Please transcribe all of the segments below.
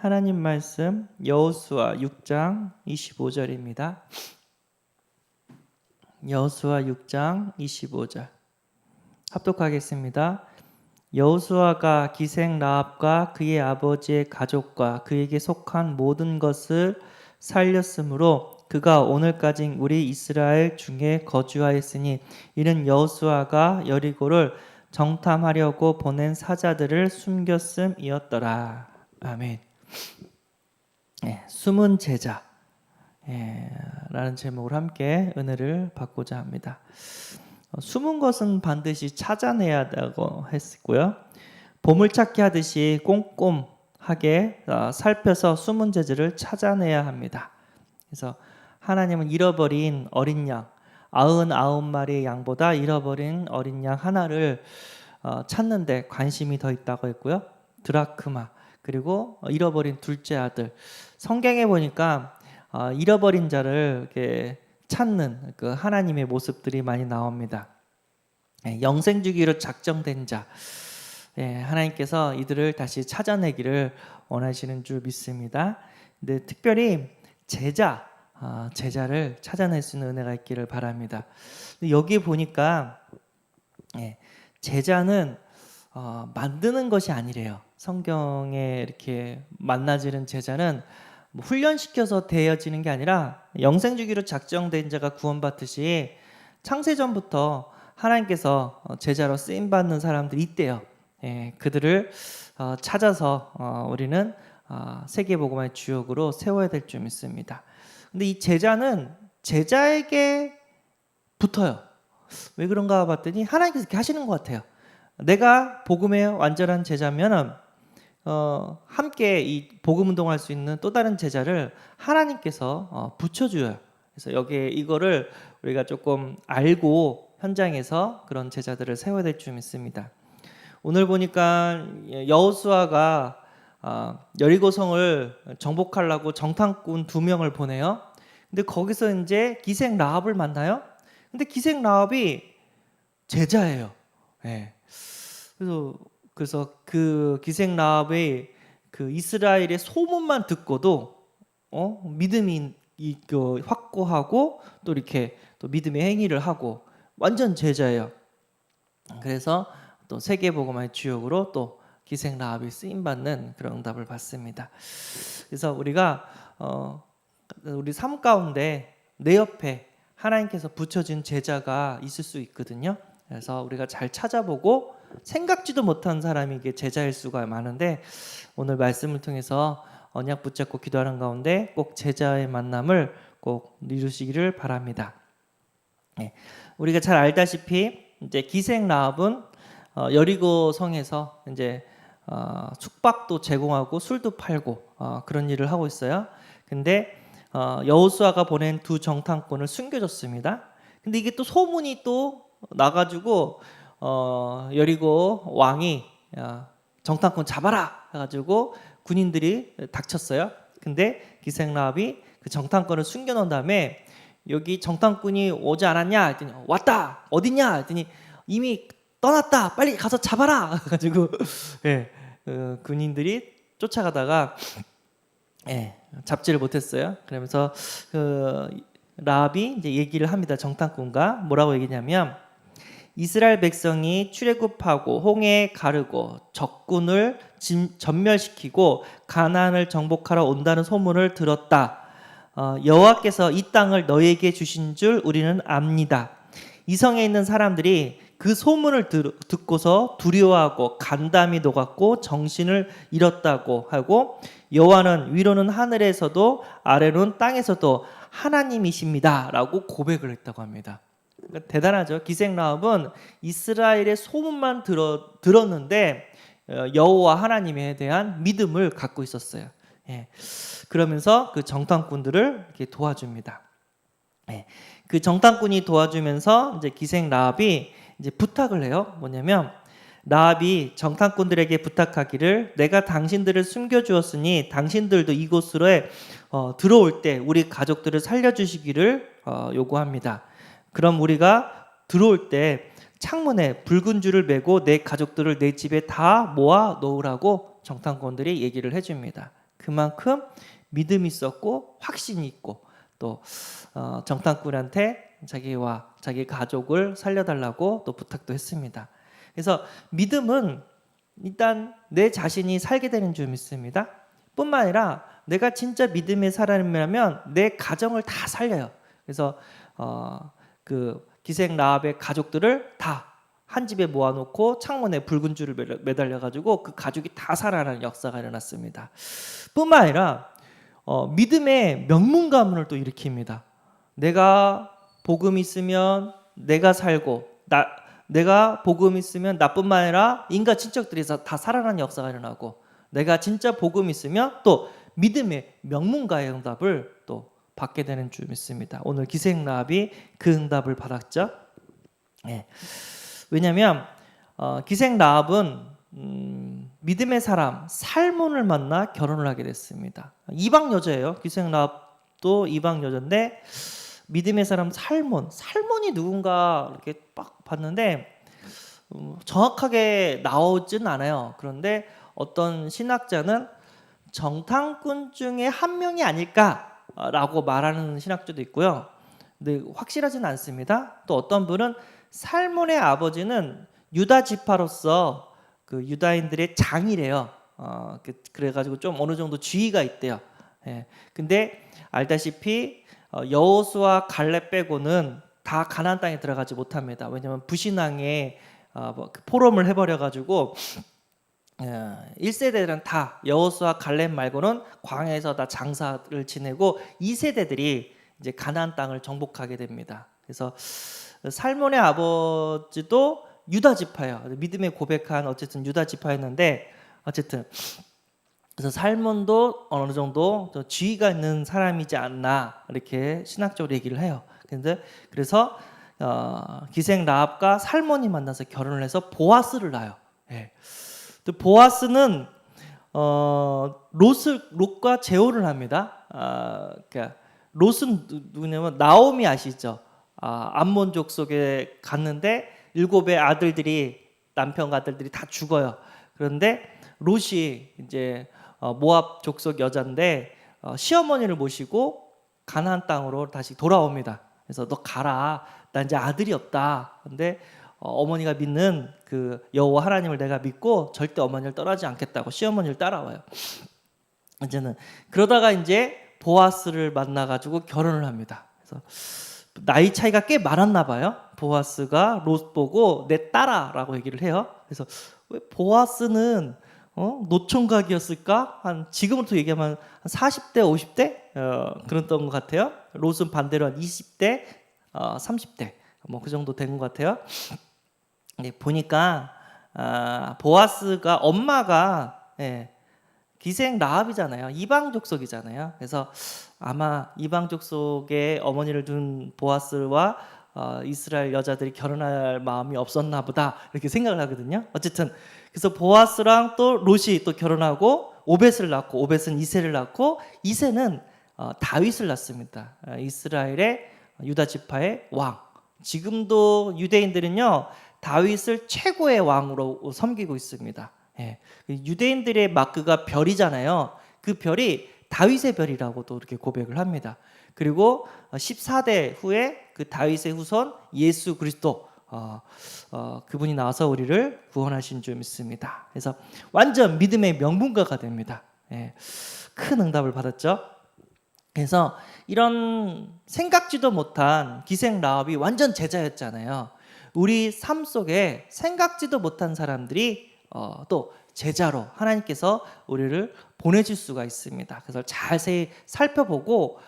하나님 말씀 여호수아 6장 25절입니다. 여호수아 6장 25절 합독하겠습니다. 여호수아가 기생 라합과 그의 아버지의 가족과 그에게 속한 모든 것을 살렸으므로 그가 오늘까지 우리 이스라엘 중에 거주하였으니 이는 여호수아가 여리고를 정탐하려고 보낸 사자들을 숨겼음이었더라. 아멘. 숨은 제자 라는 제목으로 함께 은혜를 받고자 합니다. 숨은 것은 반드시 찾아내야 한다고 했고요. 보물찾기 하듯이 꼼꼼하게 살펴서 숨은 제자를 찾아내야 합니다. 그래서 하나님은 잃어버린 어린 양 99마리의 양보다 잃어버린 어린 양 하나를 찾는데 관심이 더 있다고 했고요. 드라크마 그리고 잃어버린 둘째 아들. 성경에 보니까 잃어버린 자를 이렇게 찾는 그 하나님의 모습들이 많이 나옵니다. 영생 주기로 작정된 자, 하나님께서 이들을 다시 찾아내기를 원하시는 줄 믿습니다. 근데 특별히 제자를 찾아낼 수 있는 은혜가 있기를 바랍니다. 여기 보니까 제자는 만드는 것이 아니래요. 성경에 이렇게 만나지는 제자는 훈련시켜서 되어지는 게 아니라 영생주기로 작정된 자가 구원받듯이 창세전부터 하나님께서 제자로 쓰임받는 사람들이 있대요. 그들을 찾아서 우리는 세계복음화의 주역으로 세워야 될 줄 믿습니다. 근데 이 제자는 제자에게 붙어요. 왜 그런가 봤더니 하나님께서 이렇게 하시는 것 같아요. 내가 복음의 완전한 제자면 함께 이 복음 운동할 수 있는 또 다른 제자를 하나님께서 붙여줘요. 그래서 여기에 이거를 우리가 조금 알고 현장에서 그런 제자들을 세워야 될 줄 믿습니다. 오늘 보니까 여호수아가 여리고성을 정복하려고 정탐꾼 2명을 보내요. 근데 거기서 이제 기생 라합을 만나요. 근데 기생 라합이 제자예요. 그래서 그 기생 라합의 그 이스라엘의 소문만 듣고도 믿음이 확고하고 또 이렇게 또 믿음의 행위를 하고 완전 제자예요. 그래서 또 세계복음화의 주역으로 또 기생 라합이 쓰임 받는 그런 응답을 받습니다. 그래서 우리가 우리 삶 가운데 내 옆에 하나님께서 붙여준 제자가 있을 수 있거든요. 그래서 우리가 잘 찾아보고 생각지도 못한 사람이 이게 제자일 수가 많은데 오늘 말씀을 통해서 언약 붙잡고 기도하는 가운데 꼭 제자의 만남을 꼭 이루시기를 바랍니다. 우리가 잘 알다시피 이제 기생 라합은 여리고 성에서 이제 숙박도 제공하고 술도 팔고 그런 일을 하고 있어요. 근데 여호수아가 보낸 2 정탐꾼을 숨겨줬습니다. 근데 이게 또 소문이 또 나가지고 여리고 왕이 정탐꾼 잡아라 해가지고 군인들이 닥쳤어요. 근데 기생 라합이 그 정탐꾼을 숨겨놓은 다음에 여기 정탐꾼이 오지 않았냐 했더니 왔다 어딨냐 했더니 이미 떠났다 빨리 가서 잡아라 해가지고 군인들이 쫓아가다가 잡지를 못했어요. 그러면서 그 라합이 이제 얘기를 합니다. 정탐꾼과 뭐라고 얘기냐면 이스라엘 백성이 출애굽하고 홍해에 가르고 적군을 전멸시키고 가나안을 정복하러 온다는 소문을 들었다. 여호와께서 이 땅을 너희에게 주신 줄 우리는 압니다. 이 성에 있는 사람들이 그 소문을 듣고서 두려워하고 간담이 녹았고 정신을 잃었다고 하고 여호와는 위로는 하늘에서도 아래로는 땅에서도 하나님이십니다 라고 고백을 했다고 합니다. 그러니까 대단하죠. 기생 라합은 이스라엘의 소문만 들었는데 여호와 하나님에 대한 믿음을 갖고 있었어요. 그러면서 그 정탐꾼들을 이렇게 도와줍니다. 그 정탐꾼이 도와주면서 이제 기생 라합이 이제 부탁을 해요. 뭐냐면 라합이 정탐꾼들에게 부탁하기를 내가 당신들을 숨겨주었으니 당신들도 이곳으로 들어올 때 우리 가족들을 살려주시기를 요구합니다. 그럼 우리가 들어올 때 창문에 붉은 줄을 매고 내 가족들을 내 집에 다 모아 놓으라고 정탐꾼들이 얘기를 해줍니다. 그 그만큼 믿음이 있었고 확신이 있고 또 정탐꾼한테 자기와 자기 가족을 살려달라고 또 부탁도 했습니다. 그래서 믿음은 일단 내 자신이 살게 되는 줄 믿습니다. 뿐만 아니라 내가 진짜 믿음의 사람이라면 내 가정을 다 살려요. 그래서 그 기생 라합의 가족들을 다 한 집에 모아놓고 창문에 붉은 줄을 매달려가지고 그 가족이 다 살아나는 역사가 일어났습니다. 뿐만 아니라 믿음의 명문 가문을 또 일으킵니다. 내가 복음 있으면 내가 살고 내가 복음 있으면 나뿐만 아니라 인가 친척들이 다 살아나는 역사가 일어나고 내가 진짜 복음 있으면 또 믿음의 명문가의 응답을 또 받게 되는 줄 믿습니다. 오늘 기생 라합이 그 응답을 받았죠. 네. 왜냐하면 기생 라합은 믿음의 사람 살몬을 만나 결혼을 하게 됐습니다. 이방 여자예요. 기생 라합도 이방 여자인데 믿음의 사람 살몬이 누군가 이렇게 빡 봤는데 정확하게 나오진 않아요. 그런데 어떤 신학자는 정탐꾼 중에 한 명이 아닐까라고 말하는 신학자도 있고요. 근데 확실하진 않습니다. 또 어떤 분은 살몬의 아버지는 유다 지파로서 그 유다인들의 장이래요. 그래가지고 좀 어느 정도 지위가 있대요. 예. 근데 알다시피 여호수아 갈렙 빼고는 다 가나안 땅에 들어가지 못합니다. 왜냐하면 부신왕에 포럼을 해버려가지고 1세대들은 다 여호수아 갈렙 말고는 광야에서 다 장사를 지내고 2세대들이 이제 가나안 땅을 정복하게 됩니다. 그래서 살몬의 아버지도 유다 지파예요. 믿음의 고백한 어쨌든 유다 지파였는데 어쨌든 그래서 살몬도 어느 정도 지위가 있는 사람이지 않나 이렇게 신학적으로 얘기를 해요. 그래서 기생 라합과 살몬이 만나서 결혼을 해서 보아스를 낳아요. 예. 또 보아스는 롯과 재혼을 합니다. 그러니까 롯은 누구냐면 나오미 아시죠? 암몬 족속에 갔는데 7의 아들들이 남편과 아들들이 다 죽어요. 그런데 롯이 이제 모압 족속 여자인데 시어머니를 모시고 가나안 땅으로 다시 돌아옵니다. 그래서 너 가라. 나 이제 아들이 없다. 근데 어머니가 믿는 그 여호와 하나님을 내가 믿고 절대 어머니를 떠나지 않겠다고 시어머니를 따라와요. 이제는 그러다가 이제 보아스를 만나가지고 결혼을 합니다. 그래서 나이 차이가 꽤 많았나 봐요. 보아스가 롯 보고 내 딸아라고 얘기를 해요. 그래서 왜 보아스는 노총각이었을까? 한 지금부터 얘기하면 한 40대, 50대 그랬던 것 같아요. 롯은 반대로 한 20대, 30대 뭐 그 정도 된 것 같아요. 네, 보니까 보아스가 엄마가 기생 라합이잖아요. 이방 족속이잖아요. 그래서 아마 이방 족속에 어머니를 둔 보아스와 이스라엘 여자들이 결혼할 마음이 없었나 보다 이렇게 생각을 하거든요. 어쨌든 그래서 보아스랑 또 롯이 또 결혼하고 오벳을 낳고 오벳은 이새를 낳고 이새는 다윗을 낳습니다. 이스라엘의 유다 지파의 왕. 지금도 유대인들은요 다윗을 최고의 왕으로 섬기고 있습니다. 유대인들의 마크가 별이잖아요. 그 별이 다윗의 별이라고도 이렇게 고백을 합니다. 그리고 14대 후에 그 다윗의 후손 예수 그리스도 그분이 나와서 우리를 구원하신 줄 믿습니다. 그래서 완전 믿음의 명분가가 됩니다. 큰 응답을 받았죠. 그래서 이런 생각지도 못한 기생 라합이 완전 제자였잖아요. 우리 삶 속에 생각지도 못한 사람들이 또 제자로 하나님께서 우리를 보내줄 수가 있습니다. 그래서 자세히 살펴보고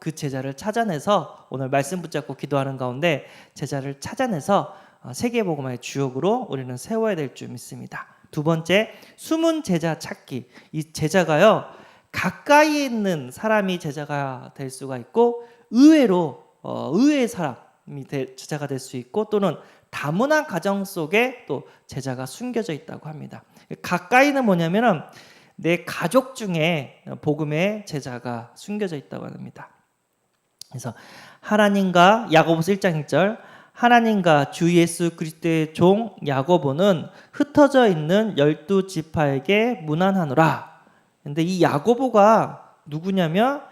그 제자를 찾아내서 오늘 말씀 붙잡고 기도하는 가운데 제자를 찾아내서 세계복음화의 주역으로 우리는 세워야 될 줄 믿습니다. 두 번째, 숨은 제자 찾기. 이 제자가요 가까이 있는 사람이 제자가 될 수가 있고 의외로 의외의 사람이 제자가 될 수 있고 또는 다문화 가정 속에 또 제자가 숨겨져 있다고 합니다. 가까이는 뭐냐면은 내 가족 중에 복음의 제자가 숨겨져 있다고 합니다. 그래서 하나님과 야고보서 1장 1절 하나님과 주 예수 그리스도의 종 야고보는 흩어져 있는 12지파에게 문안하노라. 근데 이 야고보가 누구냐면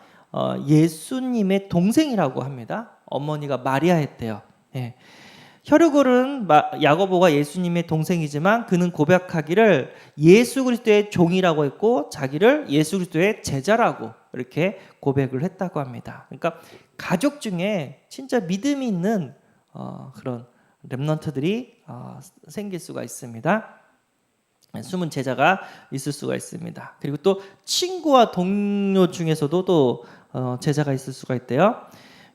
예수님의 동생이라고 합니다. 어머니가 마리아였대요. 예. 혈육으로는 야고보가 예수님의 동생이지만 그는 고백하기를 예수 그리스도의 종이라고 했고 자기를 예수 그리스도의 제자라고 이렇게 고백을 했다고 합니다. 그러니까 가족 중에 진짜 믿음이 있는 그런 렘넌트들이 생길 수가 있습니다. 숨은 제자가 있을 수가 있습니다. 그리고 또 친구와 동료 중에서도 또 제자가 있을 수가 있대요.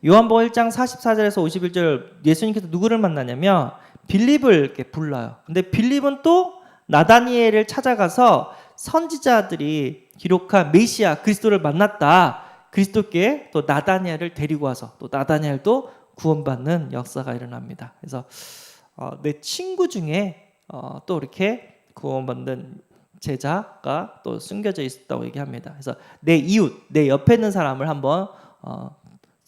요한복음 1장 44절에서 51절 예수님께서 누구를 만나냐면 빌립을 이렇게 불러요. 근데 빌립은 또 나다니엘을 찾아가서 선지자들이 기록한 메시아 그리스도를 만났다. 그리스도께 또 나다니엘을 데리고 와서 또 나다니엘도 구원받는 역사가 일어납니다. 그래서 내 친구 중에 또 이렇게 구원받는 제자가 또 숨겨져 있었다고 얘기합니다. 그래서 내 이웃, 내 옆에 있는 사람을 한번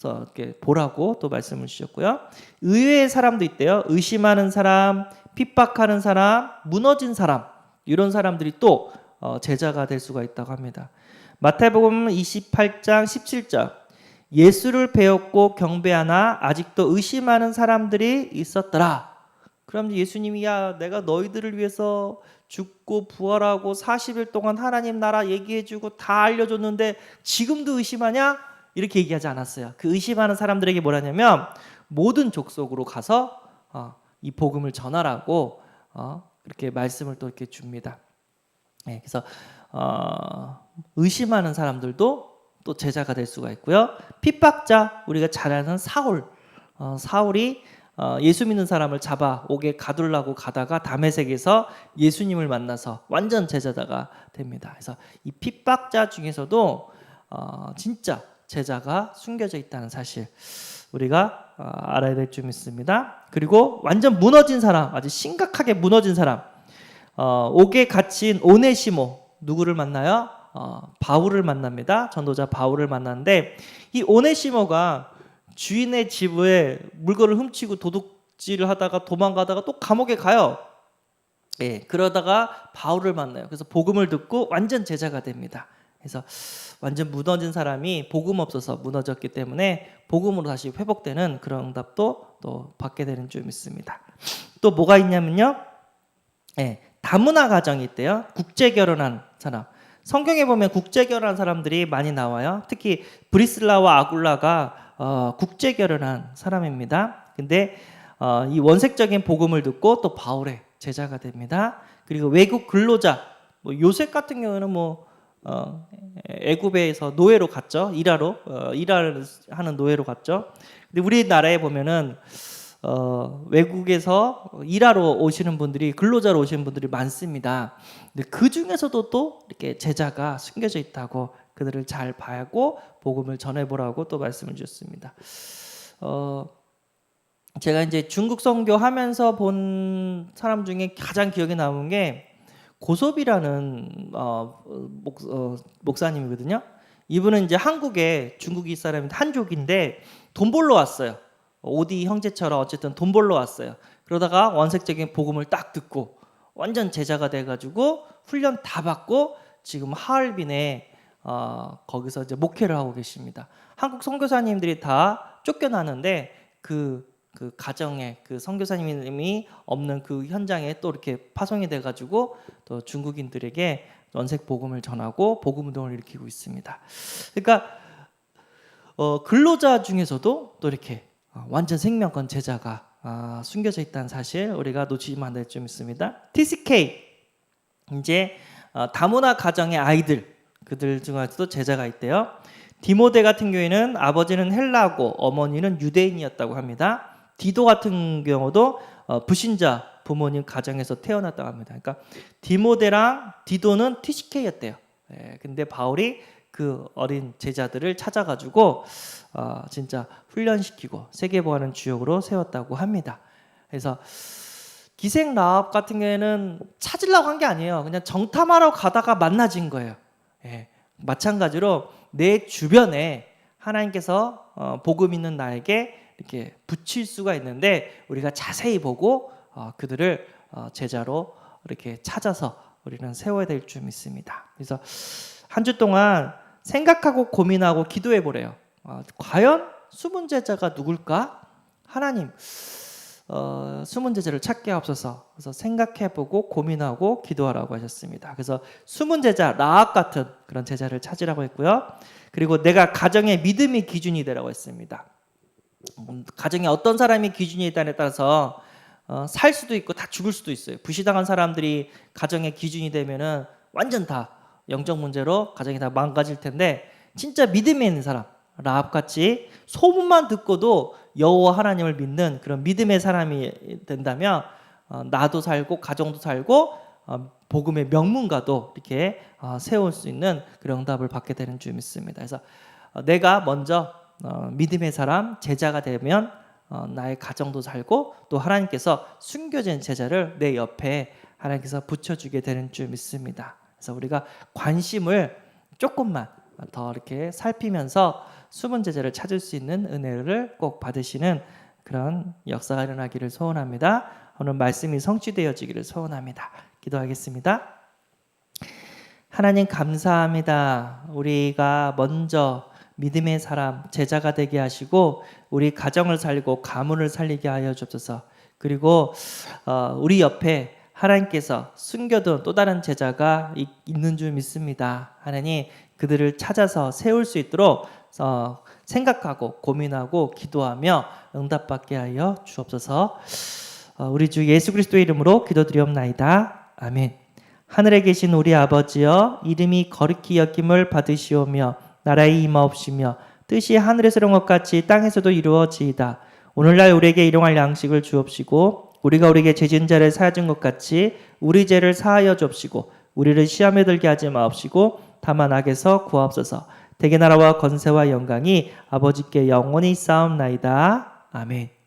이렇게 보라고 또 말씀을 주셨고요. 의외의 사람도 있대요. 의심하는 사람, 핍박하는 사람, 무너진 사람 이런 사람들이 또 제자가 될 수가 있다고 합니다. 마태복음 28장 17절 예수를 배웠고 경배하나 아직도 의심하는 사람들이 있었더라. 그럼 예수님이 내가 너희들을 위해서 죽고 부활하고 40일 동안 하나님 나라 얘기해주고 다 알려줬는데 지금도 의심하냐? 이렇게 얘기하지 않았어요. 그 의심하는 사람들에게 뭐라냐면 모든 족속으로 가서 이 복음을 전하라고 이렇게 말씀을 또 이렇게 줍니다. 네, 그래서 의심하는 사람들도 또 제자가 될 수가 있고요. 핍박자 우리가 잘 아는 사울이 예수 믿는 사람을 잡아 옥에 가두려고 가다가 다메섹에서 예수님을 만나서 완전 제자가 됩니다. 그래서 이 핍박자 중에서도 진짜 제자가 숨겨져 있다는 사실 우리가 알아야 될 점 있습니다. 그리고 완전 무너진 사람, 아주 심각하게 무너진 사람, 옥에 갇힌 오네시모 누구를 만나요? 바울을 만납니다. 전도자 바울을 만났는데 이 오네시모가 주인의 집에 물건을 훔치고 도둑질을 하다가 도망가다가 또 감옥에 가요. 예, 그러다가 바울을 만나요. 그래서 복음을 듣고 완전 제자가 됩니다. 그래서 완전 무너진 사람이 복음 없어서 무너졌기 때문에 복음으로 다시 회복되는 그런 응답도 또 받게 되는 좀 있습니다. 또 뭐가 있냐면요. 예, 다문화 가정이 있대요. 국제 결혼한 사람. 성경에 보면 국제 결혼한 사람들이 많이 나와요. 특히 브리슬라와 아굴라가 국제 결혼한 사람입니다. 근데 이 원색적인 복음을 듣고 또 바울의 제자가 됩니다. 그리고 외국 근로자, 요셉 같은 경우는 애굽에서 노예로 갔죠. 일하를 하는 노예로 갔죠. 근데 우리나라에 보면은 외국에서 일하러 오시는 분들이 근로자로 오시는 분들이 많습니다. 근데 그 중에서도 또 이렇게 제자가 숨겨져 있다고 그들을 잘 봐야고 복음을 전해보라고 또 말씀을 주셨습니다. 제가 이제 중국 선교하면서 본 사람 중에 가장 기억에 남은 게 고섭이라는 목사님이거든요. 이분은 이제 한국에 중국이 사람인데 한족인데 돈 벌러 왔어요. 오디 형제처럼 어쨌든 돈 벌러 왔어요. 그러다가 원색적인 복음을 딱 듣고 완전 제자가 돼가지고 훈련 다 받고 지금 하얼빈에 거기서 이제 목회를 하고 계십니다. 한국 선교사님들이 다 쫓겨나는데 그 가정에 그 선교사님이 없는 그 현장에 또 이렇게 파송이 돼가지고 또 중국인들에게 원색 복음을 전하고 복음 운동을 일으키고 있습니다. 그러니까 근로자 중에서도 또 이렇게 완전 생명권 제자가 숨겨져 있다는 사실 우리가 놓치면 안 될 점 있습니다. TCK 이제 다문화 가정의 아이들 그들 중에서도 제자가 있대요. 디모데 같은 경우에는 아버지는 헬라고 어머니는 유대인이었다고 합니다. 디도 같은 경우도 불신자 부모님 가정에서 태어났다고 합니다. 그러니까 디모데랑 디도는 TCK였대요. 근데 바울이 그 어린 제자들을 찾아가지고 진짜 훈련시키고 세계보하는 주역으로 세웠다고 합니다. 그래서 기생 라합 같은 경우에는 찾으려고 한 게 아니에요. 그냥 정탐하러 가다가 만나진 거예요. 마찬가지로 내 주변에 하나님께서 복음 있는 나에게 이렇게 붙일 수가 있는데 우리가 자세히 보고 그들을 제자로 이렇게 찾아서 우리는 세워야 될 줄 믿습니다. 그래서 한 주 동안 생각하고 고민하고 기도해 보래요. 과연 숨은 제자가 누굴까? 하나님, 숨은 제자를 찾게 하옵소서. 그래서 생각해보고 고민하고 기도하라고 하셨습니다. 그래서 숨은 제자, 라합 같은 그런 제자를 찾으라고 했고요. 그리고 내가 가정의 믿음이 기준이 되라고 했습니다. 가정에 어떤 사람이 기준이 있다에 따라서 살 수도 있고 다 죽을 수도 있어요. 부시당한 사람들이 가정의 기준이 되면은 완전 다 영적 문제로 가정이 다 망가질 텐데, 진짜 믿음에 있는 사람, 라합같이 소문만 듣고도 여호와 하나님을 믿는 그런 믿음의 사람이 된다면 나도 살고 가정도 살고 복음의 명문가도 이렇게 세울 수 있는 그런 응답을 받게 되는 줄 믿습니다. 그래서 내가 먼저 믿음의 사람, 제자가 되면 나의 가정도 살고 또 하나님께서 숨겨진 제자를 내 옆에 하나님께서 붙여주게 되는 줄 믿습니다. 그래서 우리가 관심을 조금만 더 이렇게 살피면서 숨은 제자를 찾을 수 있는 은혜를 꼭 받으시는 그런 역사가 일어나기를 소원합니다. 오늘 말씀이 성취되어지기를 소원합니다. 기도하겠습니다. 하나님 감사합니다. 우리가 먼저 믿음의 사람, 제자가 되게 하시고 우리 가정을 살리고 가문을 살리게 하여 주옵소서. 그리고 우리 옆에 하나님께서 숨겨둔 또 다른 제자가 있는 줄 믿습니다. 하나님, 그들을 찾아서 세울 수 있도록 생각하고 고민하고 기도하며 응답받게 하여 주옵소서. 우리 주 예수 그리스도의 이름으로 기도드리옵나이다. 아멘. 하늘에 계신 우리 아버지여, 이름이 거룩히 여김을 받으시오며 나라의 임하옵시며 뜻이 하늘에서 이룬 것 같이 땅에서도 이루어지이다. 오늘날 우리에게 일용할 양식을 주옵시고 우리가 우리에게 죄진 자를 사하준 것 같이 우리 죄를 사하여 주옵시고 우리를 시험에 들게 하지 마옵시고 다만 악에서 구하옵소서. 대개 나라와 권세와 영광이 아버지께 영원히 쌓옵나이다. 아멘.